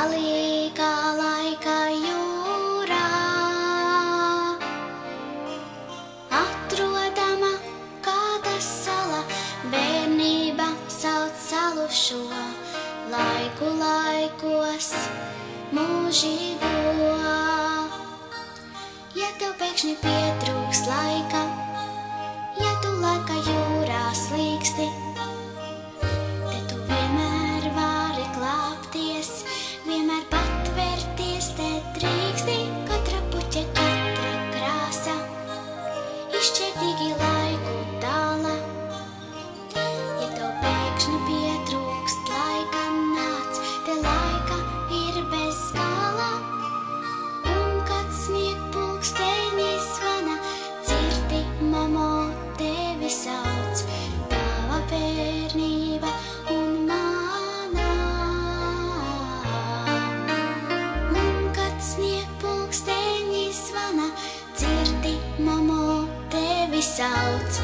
galīgā laika jūrā. Atrodama kāda sala, bērnība sauc salu šo, laiku laikos mūžīgo. Ja tev pēkšņi pietrūks laika, ja tu laika jūrā slīksti, te tu vienmēr vari glābties, vienmēr patvērties, te drīksti. Katra puķe, katra krāsa izšķirtīgi laiku dala. Ja tev pēkšņi pietrūkst laika, nāc, te laika ir bez gala. Un kad sniegpulksteņi zvana, dzirdi, mamo, tevi sauc, tava bērnība un mana. Un kad sniegpulksteņi zvana, dzirdi, mamo, tevi sauc,